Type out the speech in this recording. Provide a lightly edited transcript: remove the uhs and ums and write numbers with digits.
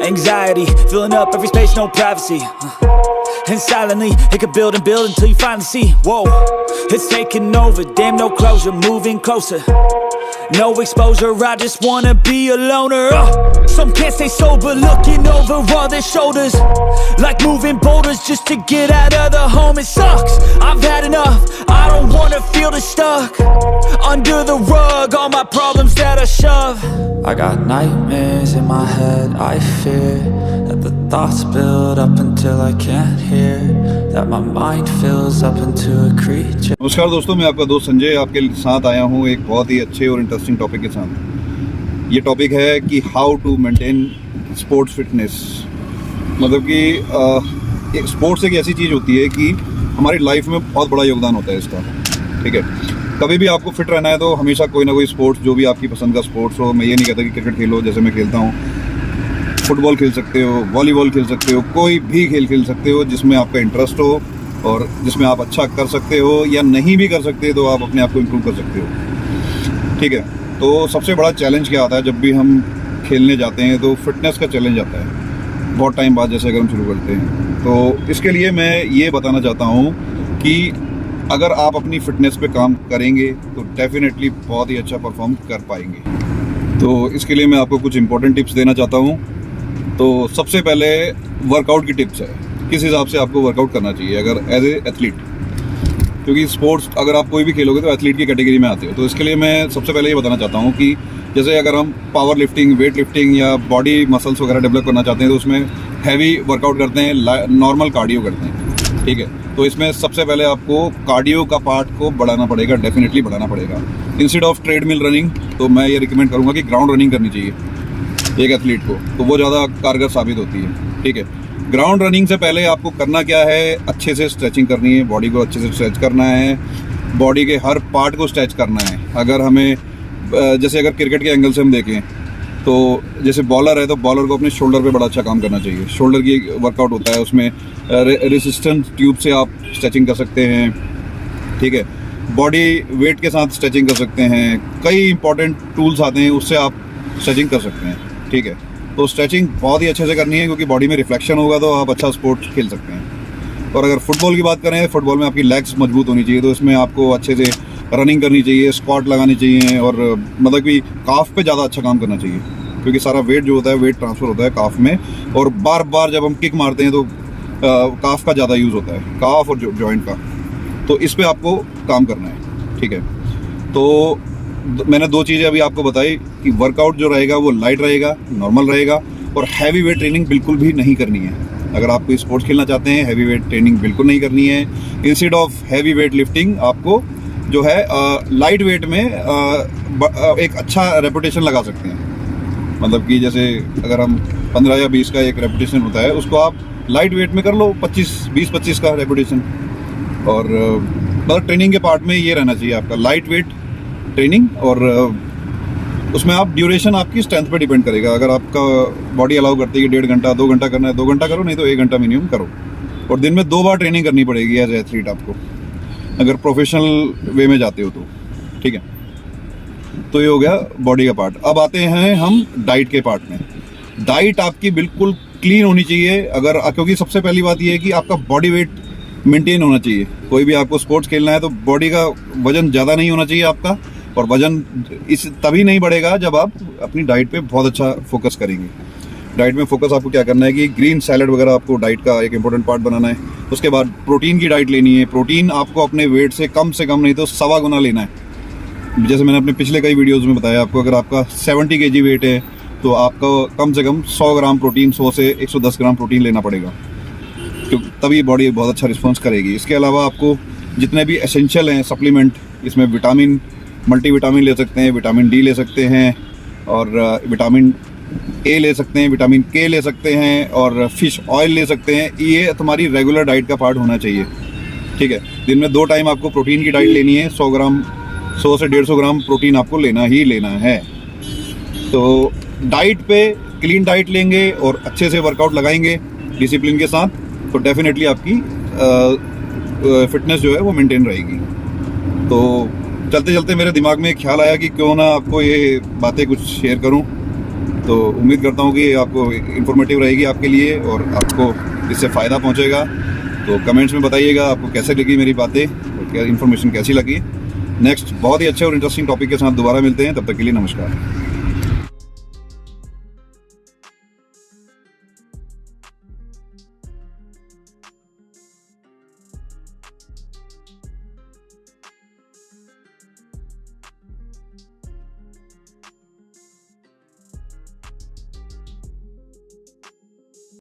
Anxiety, filling up every space, no privacy. And silently, it could build and build until you finally see, whoa, it's taking over, damn no closure, moving closer. No exposure, I just wanna be a loner. Some can't stay sober, looking over all their shoulders, like moving boulders just to get out of the home. It sucks, I've had enough, I don't wanna feel the stuck under the rug, all my problems that I shove. I got nightmares in my head, I fear that the thoughts build up until I can't hear, that my mind fills up into a creature. नमस्कार दोस्तों, मैं आपका दोस्त संजय आपके साथ आया हूँ एक बहुत ही अच्छे और इंटरेस्टिंग टॉपिक के साथ। ये टॉपिक है कि how to maintain sports fitness. मतलब कि स्पोर्ट्स एक ऐसी चीज़ होती है कि हमारी लाइफ में बहुत बड़ा योगदान होता है इसका। ठीक है, कभी भी आपको फिट रहना है तो हमेशा कोई ना कोई स्पोर्ट्स, जो भी आपकी पसंद का स्पोर्ट्स हो, मैं ये नहीं कहता कि क्रिकेट खेलो जैसे मैं खेलता हूँ, फुटबॉल खेल सकते हो, वॉलीबॉल खेल सकते हो, कोई भी खेल खेल सकते हो जिसमें आपका इंटरेस्ट हो और जिसमें आप अच्छा कर सकते हो, या नहीं भी कर सकते तो आप अपने आप को इम्प्रूव कर सकते हो। ठीक है, तो सबसे बड़ा चैलेंज क्या आता है जब भी हम खेलने जाते हैं? तो फिटनेस का चैलेंज आता है बहुत टाइम बाद, जैसे अगर हम शुरू करते हैं। तो इसके लिए मैं ये बताना चाहता हूँ कि अगर आप अपनी फिटनेस पे काम करेंगे तो डेफिनेटली बहुत ही अच्छा परफॉर्म कर पाएंगे। तो इसके लिए मैं आपको कुछ इंपॉर्टेंट टिप्स देना चाहता हूँ। तो सबसे पहले वर्कआउट की टिप्स है, किस हिसाब से आपको वर्कआउट करना चाहिए अगर एज ए एथलीट, क्योंकि स्पोर्ट्स अगर आप कोई भी खेलोगे तो एथलीट की कैटेगरी में आते हो। तो इसके लिए मैं सबसे पहले ये बताना चाहता हूँ कि जैसे अगर हम पावर लिफ्टिंग, वेट लिफ्टिंग या बॉडी मसल्स वगैरह डेवलप करना चाहते हैं तो उसमें हैवी वर्कआउट करते हैं, नॉर्मल कार्डियो करते हैं। ठीक है, तो इसमें सबसे पहले आपको कार्डियो का पार्ट को बढ़ाना पड़ेगा, डेफिनेटली बढ़ाना पड़ेगा। इंस्टेड ऑफ ट्रेडमिल रनिंग, तो मैं ये रिकमेंड करूँगा कि ग्राउंड रनिंग करनी चाहिए एक एथलीट को, तो वो ज़्यादा कारगर साबित होती है। ठीक है, ग्राउंड रनिंग से पहले आपको करना क्या है, अच्छे से स्ट्रेचिंग करनी है, बॉडी को अच्छे से स्ट्रेच करना है, बॉडी के हर पार्ट को स्ट्रेच करना है। अगर हमें जैसे अगर क्रिकेट के एंगल से हम देखें तो जैसे बॉलर है तो बॉलर को अपने शोल्डर पे बड़ा अच्छा काम करना चाहिए। शोल्डर की वर्कआउट होता है, उसमें रेसिस्टेंस ट्यूब से आप स्ट्रेचिंग कर सकते हैं। ठीक है, बॉडी वेट के साथ स्ट्रेचिंग कर सकते हैं, कई इंपॉर्टेंट टूल्स आते हैं उससे आप स्ट्रेचिंग कर सकते हैं। ठीक है, तो स्ट्रेचिंग बहुत ही अच्छे से करनी है क्योंकि बॉडी में रिफ्लेक्शन होगा तो आप अच्छा स्पोर्ट्स खेल सकते हैं। और अगर फुटबॉल की बात करें, फुटबॉल में आपकी लेग्स मजबूत होनी चाहिए, तो इसमें आपको अच्छे से रनिंग करनी चाहिए, स्क्वाट लगानी चाहिए और मतलब कि काफ पे ज़्यादा अच्छा काम करना चाहिए क्योंकि सारा वेट जो होता है वेट ट्रांसफ़र होता है काफ में, और बार बार जब हम किक मारते हैं तो काफ का ज़्यादा यूज़ होता है, काफ और जॉइंट का। तो इस पर आपको काम करना है। ठीक है, तो मैंने दो चीज़ें अभी आपको बताई कि वर्कआउट जो रहेगा वो लाइट रहेगा, नॉर्मल रहेगा, और हैवी वेट ट्रेनिंग बिल्कुल भी नहीं करनी है। अगर आप कोई स्पोर्ट्स खेलना चाहते हैं, हैवी वेट ट्रेनिंग बिल्कुल नहीं करनी है। Instead of heavy weight lifting आपको जो है लाइट वेट में एक अच्छा रेपुटेशन लगा सकते हैं। मतलब कि जैसे अगर हम 15 या 20 का एक रेपुटेशन होता है, उसको आप लाइट वेट में कर लो 20-25 का रेपुटेशन। और मतलब ट्रेनिंग के पार्ट में ये रहना चाहिए आपका लाइट वेट ट्रेनिंग, और उसमें आप ड्यूरेशन आपकी स्ट्रेंथ पे डिपेंड करेगा। अगर आपका बॉडी अलाउ करती है कि 1.5 घंटा 2 घंटा करना है, 2 घंटा करो, नहीं तो 1 घंटा मिनिमम करो। और दिन में 2 बार ट्रेनिंग करनी पड़ेगी एज एथलीट आपको, अगर प्रोफेशनल वे में जाते हो तो। ठीक है, तो ये हो गया बॉडी का पार्ट। अब आते हैं हम डाइट के पार्ट में। डाइट आपकी बिल्कुल क्लीन होनी चाहिए, अगर क्योंकि सबसे पहली बात ये है कि आपका बॉडी वेट मेंटेन होना चाहिए। कोई भी आपको स्पोर्ट्स खेलना है तो बॉडी का वजन ज़्यादा नहीं होना चाहिए आपका, और वजन तभी नहीं बढ़ेगा जब आप अपनी डाइट पे बहुत अच्छा फोकस करेंगे। डाइट में फोकस आपको क्या करना है कि ग्रीन सैलड वगैरह आपको डाइट का एक इंपॉर्टेंट पार्ट बनाना है। उसके बाद प्रोटीन की डाइट लेनी है। प्रोटीन आपको अपने वेट से कम नहीं तो 1.25 गुना लेना है। जैसे मैंने अपने पिछले कई वीडियोस में बताया आपको, अगर आपका 70 kg वेट है तो आपको कम से कम 100 ग्राम प्रोटीन, 100 से 110 ग्राम प्रोटीन लेना पड़ेगा, क्योंकि तभी बॉडी बहुत अच्छा रिस्पॉन्स करेगी। इसके अलावा आपको जितने भी एसेंशियल हैं सप्लीमेंट, इसमें विटामिन, मल्टीविटामिन ले सकते हैं, विटामिन डी ले सकते हैं, और विटामिन ए ले सकते हैं, विटामिन के ले सकते हैं, और फिश ऑयल ले सकते हैं। ये तुम्हारी रेगुलर डाइट का पार्ट होना चाहिए। ठीक है, दिन में 2 टाइम आपको प्रोटीन की डाइट लेनी है। 100 से 150 ग्राम प्रोटीन आपको लेना ही लेना है। तो डाइट पे क्लीन डाइट लेंगे और अच्छे से वर्कआउट लगाएंगे डिसिप्लिन के साथ, तो डेफिनेटली आपकी फिटनेस जो है वो मेंटेन रहेगी। तो चलते चलते मेरे दिमाग में एक ख्याल आया कि क्यों ना आपको ये बातें कुछ शेयर करूं। तो उम्मीद करता हूँ कि आपको इन्फॉर्मेटिव रहेगी आपके लिए और आपको इससे फ़ायदा पहुँचेगा। तो कमेंट्स में बताइएगा आपको कैसे लगी मेरी बातें और क्या इन्फॉर्मेशन कैसी लगी। नेक्स्ट बहुत ही अच्छे और इंटरेस्टिंग टॉपिक के साथ दोबारा मिलते हैं, तब तक के लिए नमस्कार।